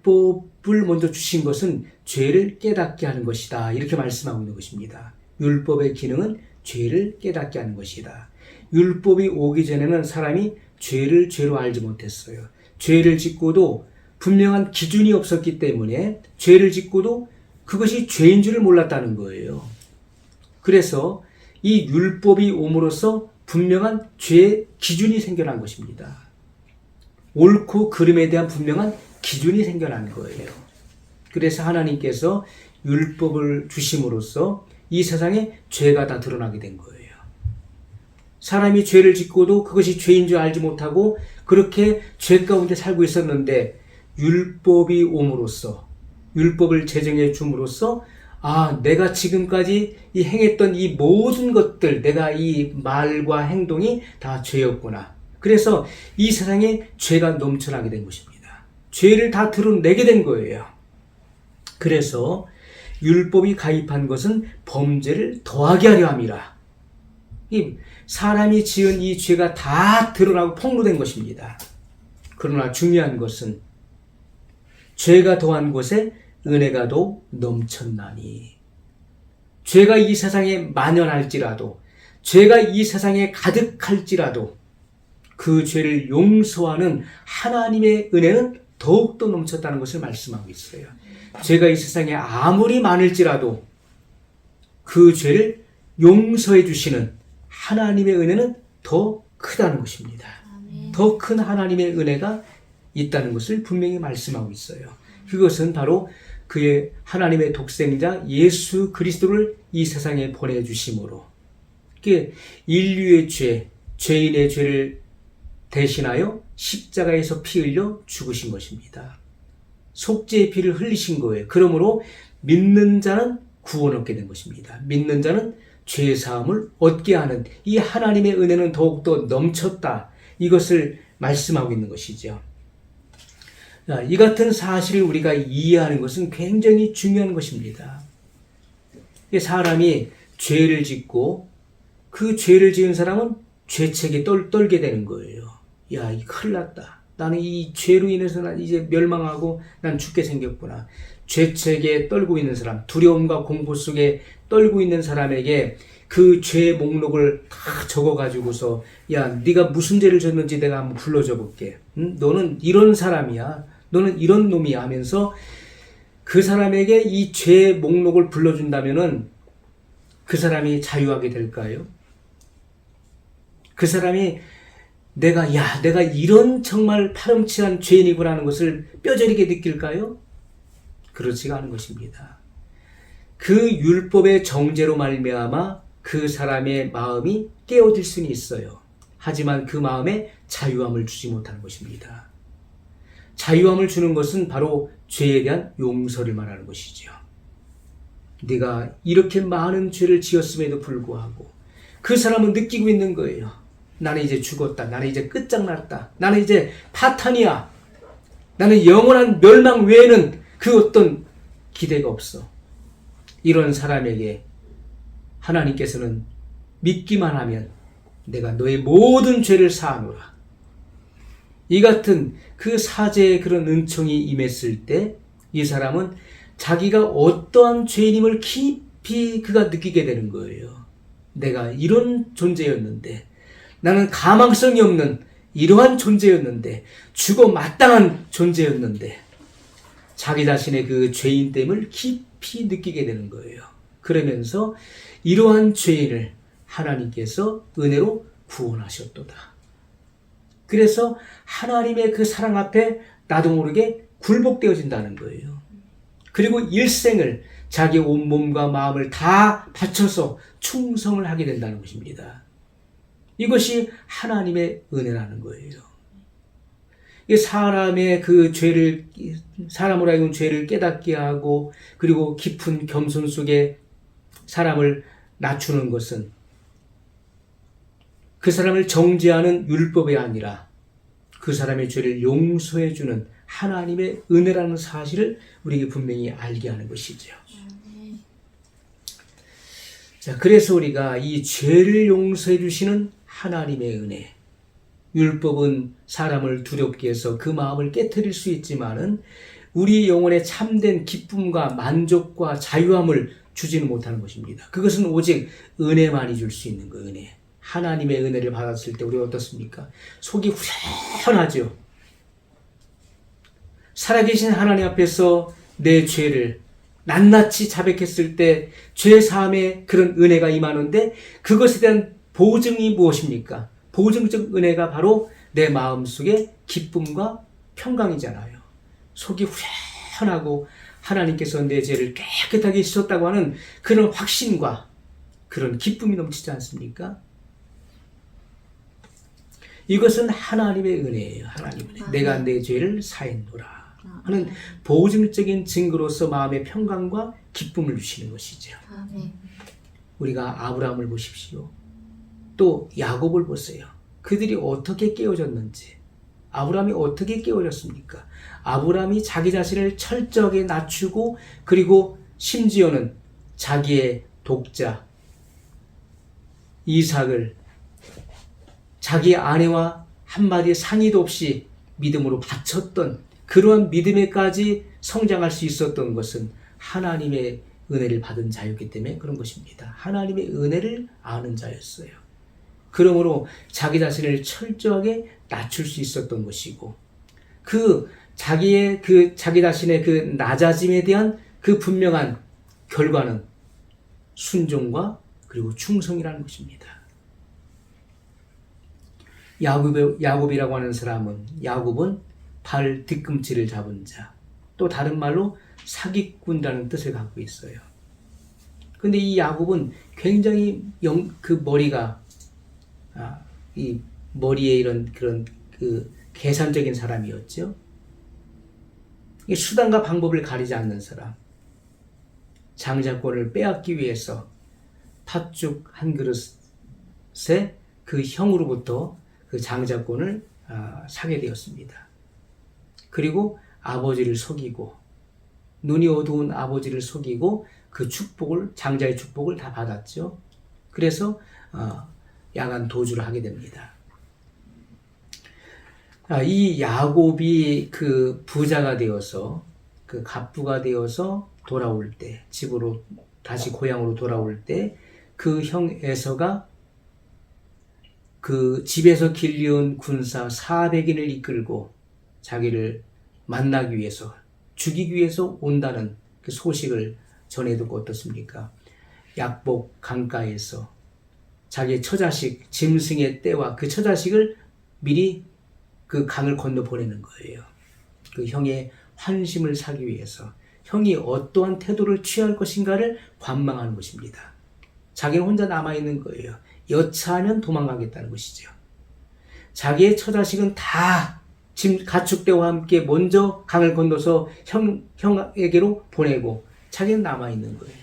율법을 먼저 주신 것은 죄를 깨닫게 하는 것이다. 이렇게 말씀하고 있는 것입니다. 율법의 기능은 죄를 깨닫게 하는 것이다. 율법이 오기 전에는 사람이 죄를 죄로 알지 못했어요. 죄를 짓고도 분명한 기준이 없었기 때문에 죄를 짓고도 그것이 죄인 줄을 몰랐다는 거예요. 그래서 이 율법이 옴으로써 분명한 죄의 기준이 생겨난 것입니다. 옳고 그름에 대한 분명한 기준이 생겨난 거예요. 그래서 하나님께서 율법을 주심으로써 이 세상에 죄가 다 드러나게 된 거예요. 사람이 죄를 짓고도 그것이 죄인 줄 알지 못하고 그렇게 죄 가운데 살고 있었는데 율법이 옴으로써, 율법을 제정해 줌으로써 내가 지금까지 행했던 이 모든 것들, 내가 이 말과 행동이 다 죄였구나. 그래서 이 세상에 죄가 넘쳐나게 된 것입니다. 죄를 다 드러내게 된 거예요. 그래서 율법이 가입한 것은 범죄를 더하게 하려 함이라. 이 사람이 지은 이 죄가 다 드러나고 폭로된 것입니다. 그러나 중요한 것은 죄가 더한 곳에 은혜가 더 넘쳤나니. 죄가 이 세상에 만연할지라도, 죄가 이 세상에 가득할지라도 그 죄를 용서하는 하나님의 은혜는 더욱더 넘쳤다는 것을 말씀하고 있어요. 죄가 이 세상에 아무리 많을지라도 그 죄를 용서해 주시는 하나님의 은혜는 더 크다는 것입니다. 더 큰 하나님의 은혜가 있다는 것을 분명히 말씀하고 있어요. 그것은 바로 그의 하나님의 독생자 예수 그리스도를 이 세상에 보내주심으로 인류의 죄, 죄인의 죄를 대신하여 십자가에서 피 흘려 죽으신 것입니다. 속죄의 피를 흘리신 거예요. 그러므로 믿는 자는 구원 얻게 된 것입니다. 믿는 자는 죄사함을 얻게 하는 이 하나님의 은혜는 더욱더 넘쳤다. 이것을 말씀하고 있는 것이죠. 이 같은 사실을 우리가 이해하는 것은 굉장히 중요한 것입니다. 사람이 죄를 짓고 그 죄를 지은 사람은 죄책에 떨게 되는 거예요. 야, 이 큰일 났다. 나는 이 죄로 인해서 난 이제 멸망하고 난 죽게 생겼구나. 죄책에 떨고 있는 사람, 두려움과 공포 속에 떨고 있는 사람에게 그 죄의 목록을 다 적어가지고서 야, 네가 무슨 죄를 졌는지 내가 한번 불러줘 볼게. 너는 이런 사람이야. 너는 이런 놈이야 하면서 그 사람에게 이 죄의 목록을 불러준다면은 그 사람이 자유하게 될까요? 그 사람이 내가 이런 정말 파렴치한 죄인이구나 하는 것을 뼈저리게 느낄까요? 그렇지가 않은 것입니다. 그 율법의 정죄로 말미암아 그 사람의 마음이 깨어질 수는 있어요. 하지만 그 마음에 자유함을 주지 못하는 것입니다. 자유함을 주는 것은 바로 죄에 대한 용서를 말하는 것이죠. 네가 이렇게 많은 죄를 지었음에도 불구하고 그 사람은 느끼고 있는 거예요. 나는 이제 죽었다. 나는 이제 끝장났다. 나는 이제 파탄이야. 나는 영원한 멸망 외에는 그 어떤 기대가 없어. 이런 사람에게 하나님께서는 믿기만 하면 내가 너의 모든 죄를 사하노라. 이 같은 그 사제의 그런 은총이 임했을 때 이 사람은 자기가 어떠한 죄인임을 깊이 그가 느끼게 되는 거예요. 내가 이런 존재였는데, 나는 가망성이 없는 이러한 존재였는데, 죽어 마땅한 존재였는데, 자기 자신의 그 죄인됨을 깊이 느끼게 되는 거예요. 그러면서 이러한 죄인을 하나님께서 은혜로 구원하셨도다. 그래서 하나님의 그 사랑 앞에 나도 모르게 굴복되어진다는 거예요. 그리고 일생을 자기 온몸과 마음을 다 바쳐서 충성을 하게 된다는 것입니다. 이것이 하나님의 은혜라는 거예요. 사람의 그 죄를, 사람으로 하여금 죄를 깨닫게 하고 그리고 깊은 겸손 속에 사람을 낮추는 것은 그 사람을 정죄하는 율법이 아니라 그 사람의 죄를 용서해주는 하나님의 은혜라는 사실을 우리에게 분명히 알게 하는 것이죠. 자, 그래서 우리가 이 죄를 용서해 주시는 하나님의 은혜, 율법은 사람을 두렵게 해서 그 마음을 깨트릴 수 있지만은 우리 영혼에 참된 기쁨과 만족과 자유함을 주지는 못하는 것입니다. 그것은 오직 은혜만이 줄 수 있는 거예요. 은혜. 하나님의 은혜를 받았을 때 우리가 어떻습니까? 속이 후련하죠. 살아계신 하나님 앞에서 내 죄를 낱낱이 자백했을 때 죄사함의 그런 은혜가 임하는데 그것에 대한 보증이 무엇입니까? 보증적 은혜가 바로 내 마음속에 기쁨과 평강이잖아요. 속이 후련하고 하나님께서 내 죄를 깨끗하게 씻었다고 하는 그런 확신과 그런 기쁨이 넘치지 않습니까? 이것은 하나님의 은혜예요. 하나님의 은혜. 내가 내 죄를 사했노라 하는 보증적인 증거로서 마음의 평강과 기쁨을 주시는 것이죠. 우리가 아브라함을 보십시오. 또 야곱을 보세요. 그들이 어떻게 깨어졌는지. 아브라함이 어떻게 깨어졌습니까? 아브라함이 자기 자신을 철저하게 낮추고 그리고 심지어는 자기의 독자 이삭을 자기 아내와 한마디 상의도 없이 믿음으로 바쳤던 그러한 믿음에까지 성장할 수 있었던 것은 하나님의 은혜를 받은 자였기 때문에 그런 것입니다. 하나님의 은혜를 아는 자였어요. 그러므로 자기 자신을 철저하게 낮출 수 있었던 것이고 자기 자신의 그 낮아짐에 대한 그 분명한 결과는 순종과 그리고 충성이라는 것입니다. 야곱이라고 하는 사람은 야곱은 발 뒤꿈치를 잡은 자, 또 다른 말로 사기꾼이라는 뜻을 갖고 있어요. 근데 이 야곱은 굉장히 그 머리가 이 머리에 이런 그런 그 계산적인 사람이었죠. 수단과 방법을 가리지 않는 사람. 장자권을 빼앗기 위해서 팥죽 한 그릇에 그 형으로부터 그 장자권을 사게 되었습니다. 그리고 아버지를 속이고 눈이 어두운 아버지를 속이고 그 축복을 장자의 축복을 다 받았죠. 그래서 야간 도주를 하게 됩니다. 이 야곱이 그 부자가 되어서 그 갑부가 되어서 돌아올 때 집으로 다시 고향으로 돌아올 때 그 형 에서가 그 집에서 길리온 군사 400인을 이끌고 자기를 만나기 위해서 죽이기 위해서 온다는 그 소식을 전해 듣고 어떻습니까? 약복 강가에서 자기의 처자식 짐승의 떼와 그 처자식을 미리 그 강을 건너 보내는 거예요. 그 형의 환심을 사기 위해서 형이 어떠한 태도를 취할 것인가를 관망하는 것입니다. 자기는 혼자 남아있는 거예요. 여차하면 도망가겠다는 것이죠. 자기의 처자식은 다 가축대와 함께 먼저 강을 건너서 형에게로 보내고 자기는 남아있는 거예요.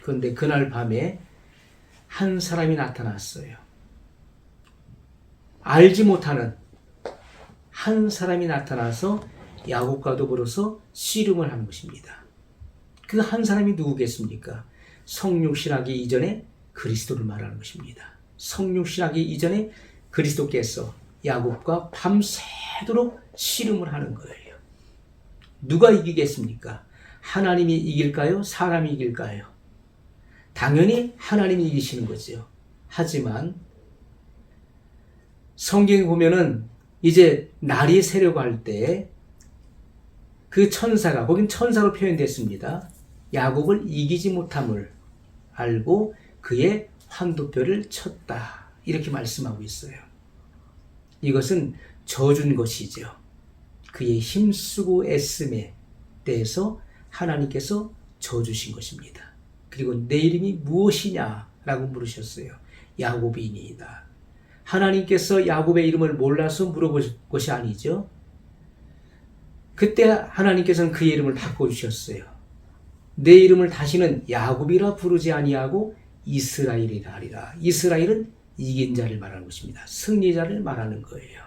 그런데 그날 밤에 한 사람이 나타났어요. 알지 못하는 한 사람이 나타나서 야곱과 더불어서 씨름을 하는 것입니다. 그 한 사람이 누구겠습니까? 성육신하기 이전에 그리스도를 말하는 것입니다. 성육신하기 이전에 그리스도께서 야곱과 밤새도록 씨름을 하는 거예요. 누가 이기겠습니까? 하나님이 이길까요? 사람이 이길까요? 당연히 하나님이 이기시는 거죠. 하지만 성경에 보면은 이제 날이 새려고 할 때 그 천사가, 거긴 천사로 표현됐습니다. 야곱을 이기지 못함을 알고 그의 환도표를 쳤다. 이렇게 말씀하고 있어요. 이것은 저준 것이죠. 그의 힘쓰고 애씀에 대해서 하나님께서 저주신 것입니다. 그리고 내 이름이 무엇이냐라고 물으셨어요. 야곱이니이다. 하나님께서 야곱의 이름을 몰라서 물어볼 것이 아니죠. 그때 하나님께서는 그의 이름을 바꿔주셨어요. 내 이름을 다시는 야곱이라 부르지 아니하고 이스라엘이라 하리라. 이스라엘은 이긴 자를 말하는 것입니다. 승리자를 말하는 거예요.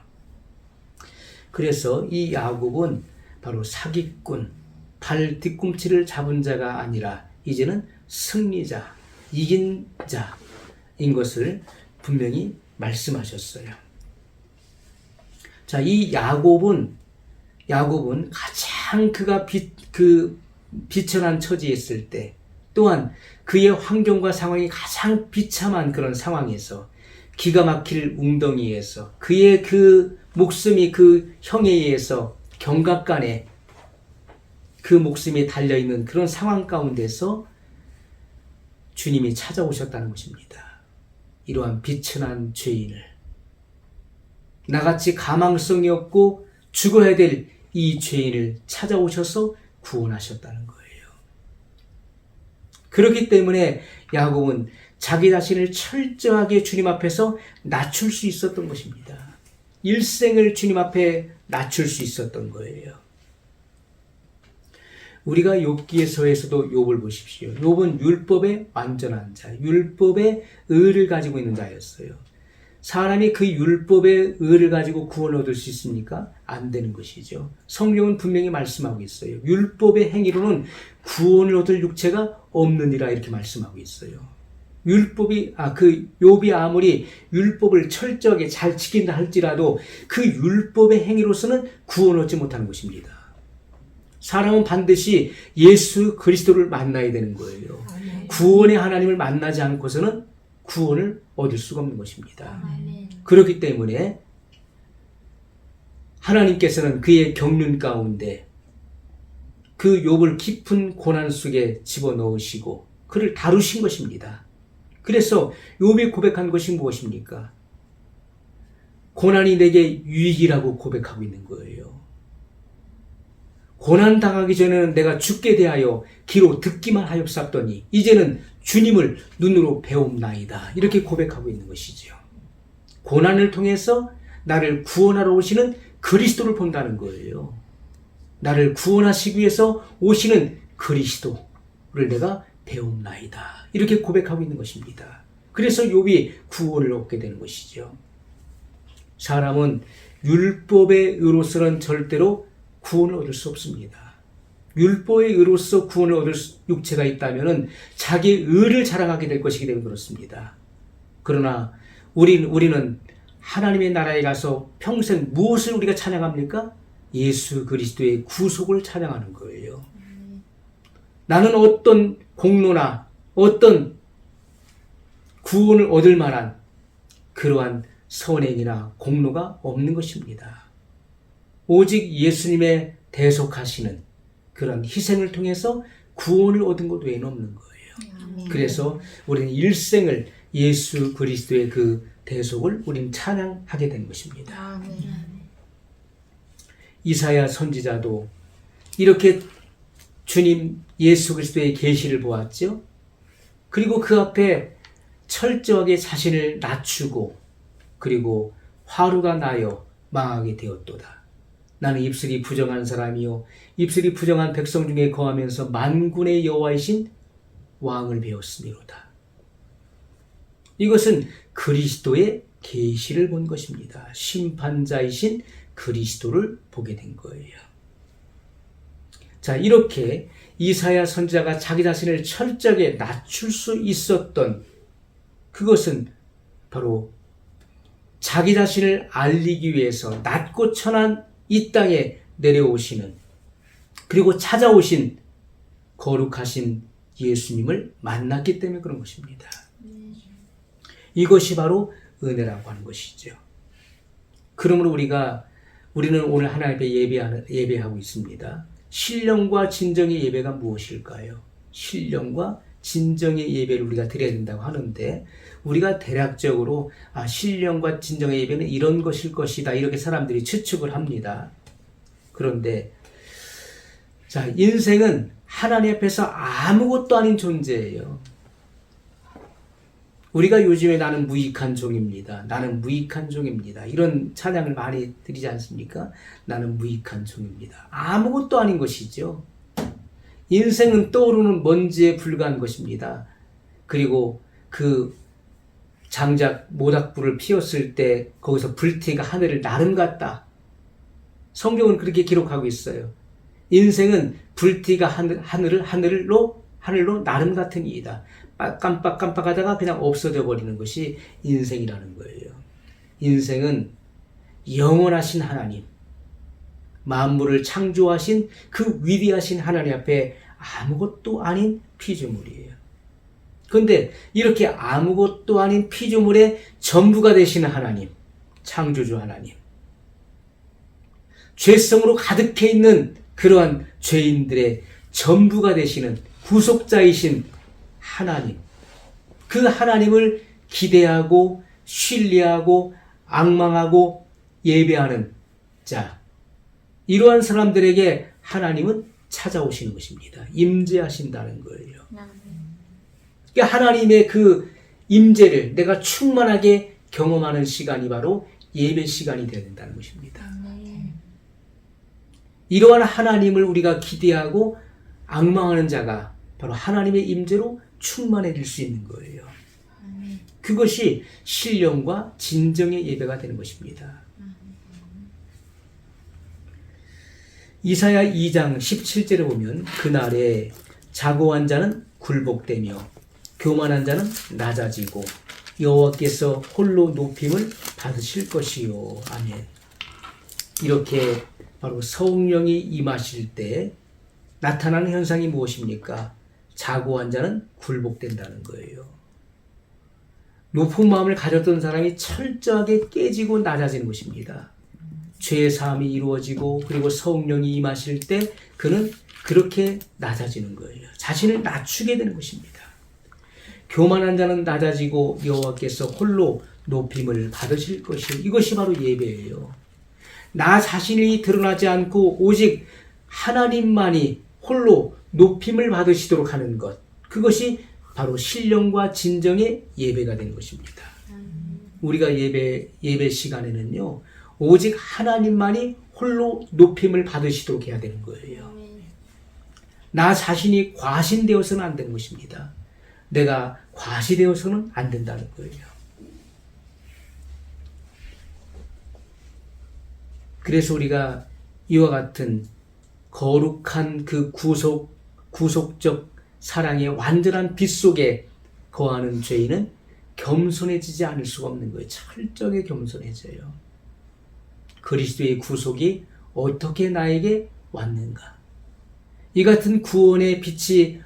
그래서 이 야곱은 바로 사기꾼, 발 뒤꿈치를 잡은 자가 아니라 이제는 승리자, 이긴 자인 것을 분명히 말씀하셨어요. 자, 이 야곱은 야곱은 가장 그가 비천한 처지에 있을 때, 또한 그의 환경과 상황이 가장 비참한 그런 상황에서 기가 막힐 웅덩이에서 그의 그 목숨이 그 형에 의해서 경각간에 그 목숨이 달려있는 그런 상황 가운데서 주님이 찾아오셨다는 것입니다. 이러한 비천한 죄인을, 나같이 가망성이 없고 죽어야 될 이 죄인을 찾아오셔서 구원하셨다는 거예요. 그렇기 때문에 야곱은 자기 자신을 철저하게 주님 앞에서 낮출 수 있었던 것입니다. 일생을 주님 앞에 낮출 수 있었던 거예요. 우리가 욥기서에서도 욥을 보십시오. 욥은 율법의 완전한 자, 율법의 의를 가지고 있는 자였어요. 사람이 그 율법의 의를 가지고 구원을 얻을 수 있습니까? 안 되는 것이죠. 성경은 분명히 말씀하고 있어요. 율법의 행위로는 구원을 얻을 육체가 없느니라 이렇게 말씀하고 있어요. 욥이 아무리 율법을 철저하게 잘 지킨다 할지라도 그 율법의 행위로서는 구원을 얻지 못하는 것입니다. 사람은 반드시 예수 그리스도를 만나야 되는 거예요. 구원의 하나님을 만나지 않고서는 구원을 얻을 수가 없는 것입니다. 그렇기 때문에 하나님께서는 그의 경륜 가운데 그 욥을 깊은 고난 속에 집어넣으시고 그를 다루신 것입니다. 그래서 욥이 고백한 것이 무엇입니까? 고난이 내게 유익이라고 고백하고 있는 거예요. 고난 당하기 전에는 내가 죽게 대하여 귀로 듣기만 하였사더니 이제는 주님을 눈으로 배움나이다. 이렇게 고백하고 있는 것이죠. 고난을 통해서 나를 구원하러 오시는 그리스도를 본다는 거예요. 나를 구원하시기 위해서 오시는 그리스도를 내가 배움나이다. 이렇게 고백하고 있는 것입니다. 그래서 욥이 구원을 얻게 되는 것이죠. 사람은 율법의 의로서는 절대로 구원을 얻을 수 없습니다. 율법의 의로서 구원을 얻을 육체가 있다면 자기의 의를 자랑하게 될 것이기 때문에 그렇습니다. 그러나 우리는 하나님의 나라에 가서 평생 무엇을 우리가 찬양합니까? 예수 그리스도의 구속을 찬양하는 거예요. 나는 어떤 공로나 어떤 구원을 얻을 만한 그러한 선행이나 공로가 없는 것입니다. 오직 예수님의 대속하시는 그런 희생을 통해서 구원을 얻은 것 외에는 없는 거예요. 그래서 우리는 일생을 예수 그리스도의 그 대속을 우리는 찬양하게 된 것입니다. 이사야 선지자도 이렇게 주님 예수 그리스도의 계시를 보았죠. 그리고 그 앞에 철저하게 자신을 낮추고 그리고 화루가 나여 망하게 되었도다. 나는 입술이 부정한 사람이요 입술이 부정한 백성 중에 거하면서 만군의 여호와이신 왕을 배웠으미로다. 이것은 그리스도의 계시를 본 것입니다. 심판자이신 그리스도를 보게 된 거예요. 자, 이렇게 이사야 선지자가 자기 자신을 철저하게 낮출 수 있었던 그것은 바로 자기 자신을 알리기 위해서 낮고 천한 이 땅에 내려오시는 그리고 찾아오신 거룩하신 예수님을 만났기 때문에 그런 것입니다. 이것이 바로 은혜라고 하는 것이죠. 그러므로 우리는 오늘 하나님 앞에 예배하고 있습니다. 신령과 진정의 예배가 무엇일까요? 신령과 진정의 예배를 우리가 드려야 된다고 하는데 우리가 대략적으로 신령과 진정의 예배는 이런 것일 것이다 이렇게 사람들이 추측을 합니다. 그런데 자, 인생은 하나님 앞에서 아무것도 아닌 존재예요. 우리가 요즘에 나는 무익한 종입니다. 나는 무익한 종입니다. 이런 찬양을 많이 드리지 않습니까? 나는 무익한 종입니다. 아무것도 아닌 것이죠. 인생은 떠오르는 먼지에 불과한 것입니다. 그리고 그 장작 모닥불을 피웠을 때 거기서 불티가 하늘을 나름갔다. 성경은 그렇게 기록하고 있어요. 인생은 불티가 하늘로 나름 같은 이이다. 깜빡깜빡하다가 그냥 없어져 버리는 것이 인생이라는 거예요. 인생은 영원하신 하나님, 만물을 창조하신 그 위대하신 하나님 앞에 아무것도 아닌 피조물이에요. 그런데 이렇게 아무것도 아닌 피조물의 전부가 되시는 하나님, 창조주 하나님, 죄성으로 가득해 있는 그러한 죄인들의 전부가 되시는 구속자이신 하나님, 그 하나님을 기대하고 신뢰하고 악망하고 예배하는 자, 이러한 사람들에게 하나님은 찾아오시는 것입니다. 임재하신다는 거예요. 그러니까 하나님의 그 임재를 내가 충만하게 경험하는 시간이 바로 예배 시간이 되어야 된다는 것입니다. 이러한 하나님을 우리가 기대하고 악망하는 자가 바로 하나님의 임재로 충만해질 수 있는 거예요. 그것이 신령과 진정의 예배가 되는 것입니다. 이사야 2장 17절에 보면 그날에 자고한 자는 굴복되며 교만한 자는 낮아지고 여호와께서 홀로 높임을 받으실 것이요. 아멘. 이렇게 바로 성령이 임하실 때 나타나는 현상이 무엇입니까? 자고한 자는 굴복된다는 거예요. 높은 마음을 가졌던 사람이 철저하게 깨지고 낮아지는 것입니다. 죄의 사함이 이루어지고 그리고 성령이 임하실 때 그는 그렇게 낮아지는 거예요. 자신을 낮추게 되는 것입니다. 교만한 자는 낮아지고 여호와께서 홀로 높임을 받으실 것이요. 이것이 바로 예배예요. 나 자신이 드러나지 않고 오직 하나님만이 홀로 높임을 받으시도록 하는 것, 그것이 바로 신령과 진정의 예배가 되는 것입니다. 우리가 예배 시간에는요, 오직 하나님만이 홀로 높임을 받으시도록 해야 되는 거예요. 나 자신이 과신되어서는 안 되는 것입니다. 내가 과시되어서는 안 된다는 거예요. 그래서 우리가 이와 같은 거룩한 그 구속적 사랑의 완전한 빛 속에 거하는 죄인은 겸손해지지 않을 수가 없는 거예요. 철저하게 겸손해져요. 그리스도의 구속이 어떻게 나에게 왔는가? 이 같은 구원의 빛이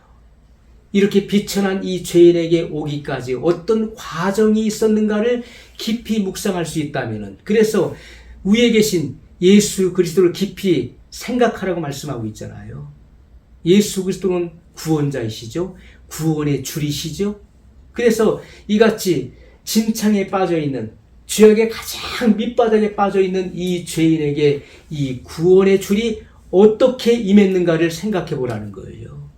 이렇게 비천한 이 죄인에게 오기까지 어떤 과정이 있었는가를 깊이 묵상할 수 있다면, 그래서 위에 계신 예수 그리스도를 깊이 생각하라고 말씀하고 있잖아요. 예수 그리스도는 구원자이시죠. 구원의 줄이시죠. 그래서 이같이 진창에 빠져있는, 죄악의 가장 밑바닥에 빠져있는 이 죄인에게 이 구원의 줄이 어떻게 임했는가를 생각해 보라는 거예요.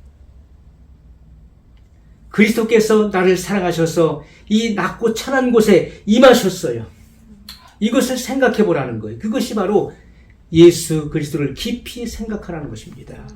그리스도께서 나를 사랑하셔서 이 낮고 천한 곳에 임하셨어요. 이것을 생각해 보라는 거예요. 그것이 바로 예수 그리스도를 깊이 생각하라는 것입니다.